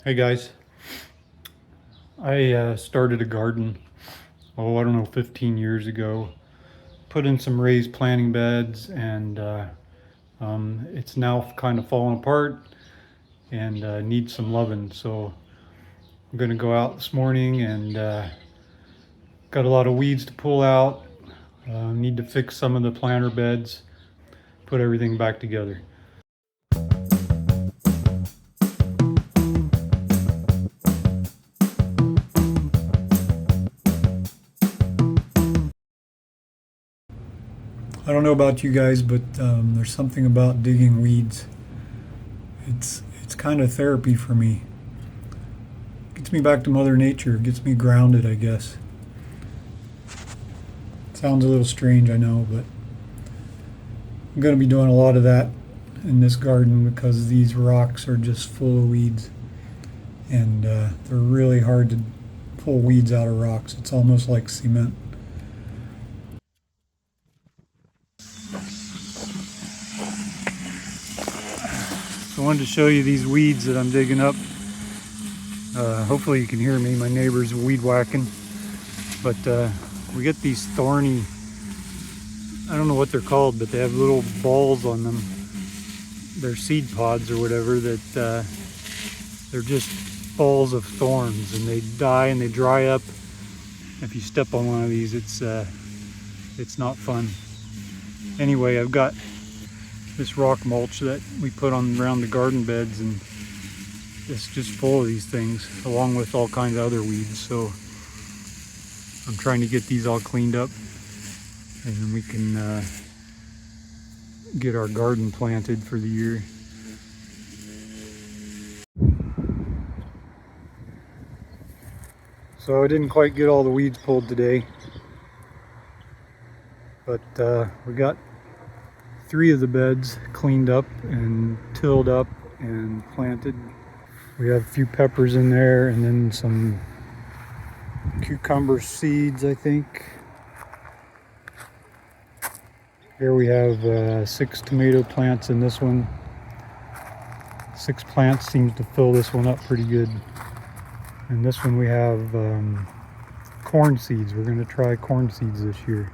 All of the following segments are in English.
Hey guys, I started a garden, I don't know, 15 years ago. Put in some raised planting beds, and it's now kind of falling apart and needs some loving. So I'm gonna go out this morning and got a lot of weeds to pull out. Need to fix some of the planter beds, put everything back together. I don't know about you guys, but there's something about digging weeds. It's kind of therapy for me. Gets me back to Mother Nature. Gets me grounded, I guess. Sounds a little strange, I know, but I'm going to be doing a lot of that in this garden because these rocks are just full of weeds, and they're really hard to pull weeds out of rocks. It's almost like cement. So I wanted to show you these weeds that I'm digging up. Hopefully you can hear me. My neighbor's weed whacking. But we get these thorny, I don't know what they're called, but they have little balls on them. They're seed pods or whatever that they're just balls of thorns, and they die and they dry up. If you step on one of these, it's not fun. Anyway, I've got this rock mulch that we put on around the garden beds, and it's just full of these things, along with all kinds of other weeds. So I'm trying to get these all cleaned up, and then we can get our garden planted for the year. So I didn't quite get all the weeds pulled today, but we got 3 of the beds cleaned up and tilled up and planted. We have a few peppers in there, and then some cucumber seeds, I think. Here we have 6 tomato plants in this one. 6 plants seems to fill this one up pretty good. And this one we have corn seeds. We're going to try corn seeds this year.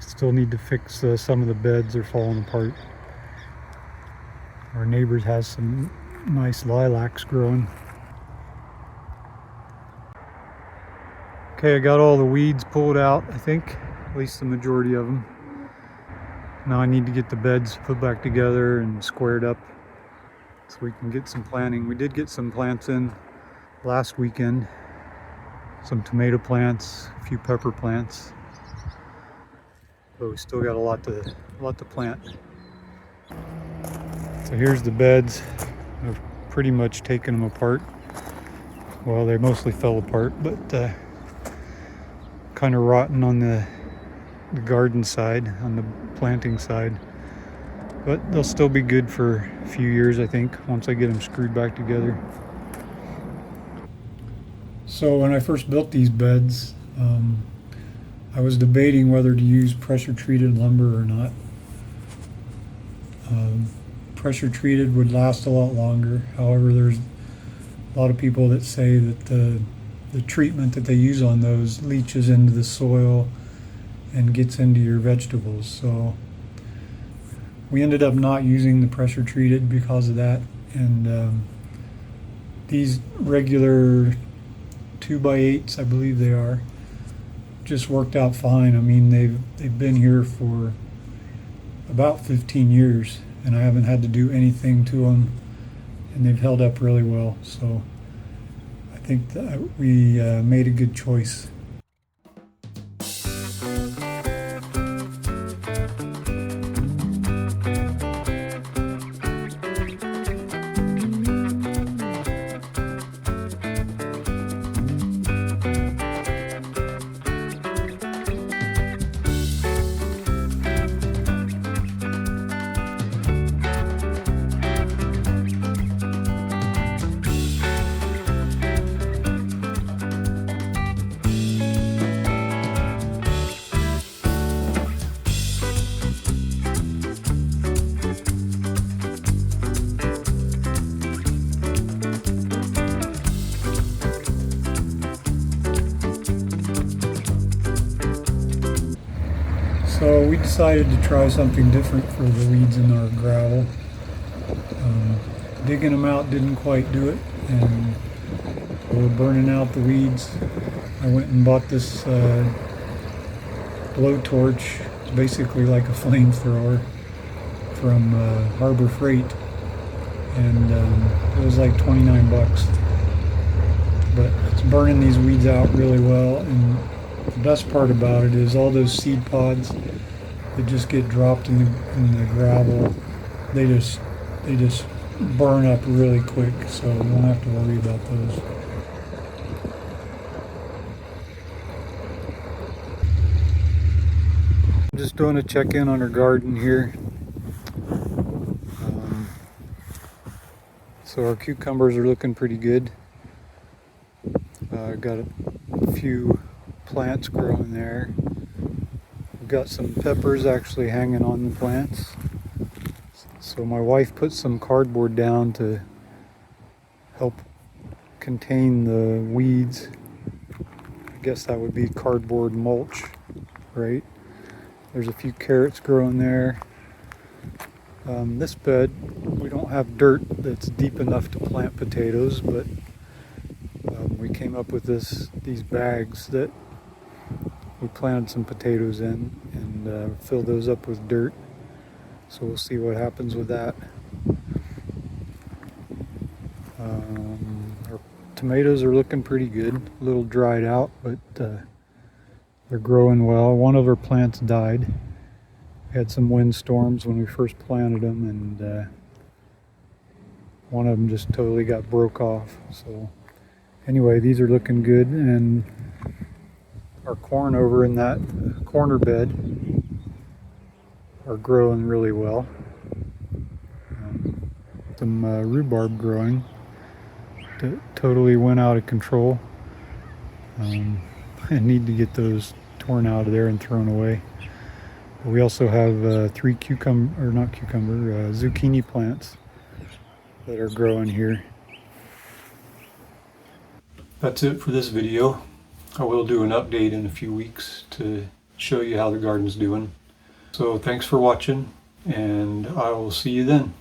Still need to fix some of the beds, are falling apart. Our neighbors has some nice lilacs growing. Okay, I got all the weeds pulled out, I think, at least the majority of them. Now I need to get the beds put back together and squared up so we can get some planting. We did get some plants in last weekend. Some tomato plants, a few pepper plants. But we still got a lot to plant. So here's the beds. I've pretty much taken them apart. Well, they mostly fell apart, but kind of rotten on the garden side, on the planting side. But they'll still be good for a few years, I think, once I get them screwed back together. So when I first built these beds, I was debating whether to use pressure treated lumber or not. Pressure treated would last a lot longer. However, there's a lot of people that say that the treatment that they use on those leaches into the soil and gets into your vegetables. So we ended up not using the pressure treated because of that. And these regular 2x8s, I believe they are, just worked out fine. I mean, they've been here for about 15 years, and I haven't had to do anything to them, and they've held up really well. So I think that we made a good choice. So we decided to try something different for the weeds in our gravel. Digging them out didn't quite do it, and we were burning out the weeds. I went and bought this blowtorch. It's basically like a flamethrower from Harbor Freight, and it was like 29 bucks. But it's burning these weeds out really well, and the best part about it is all those seed pods that just get dropped in the gravel, they just burn up really quick, so you won't have to worry about those. I'm just doing a check-in on our garden here. So our cucumbers are looking pretty good. Got a few plants growing there. We've got some peppers actually hanging on the plants. So my wife put some cardboard down to help contain the weeds. I guess that would be cardboard mulch, right? There's a few carrots growing there. This bed, we don't have dirt that's deep enough to plant potatoes, but we came up with these bags that we planted some potatoes in, and filled those up with dirt. So we'll see what happens with that. Our tomatoes are looking pretty good, a little dried out, but they're growing well. One of our plants died. We had some windstorms when we first planted them, and one of them just totally got broke off. So anyway, these are looking good, and our corn over in that corner bed are growing really well. Some rhubarb growing that totally went out of control. I need to get those torn out of there and thrown away. But we also have three zucchini plants that are growing here. That's it for this video. I will do an update in a few weeks to show you how the garden's doing. So thanks for watching, and I will see you then.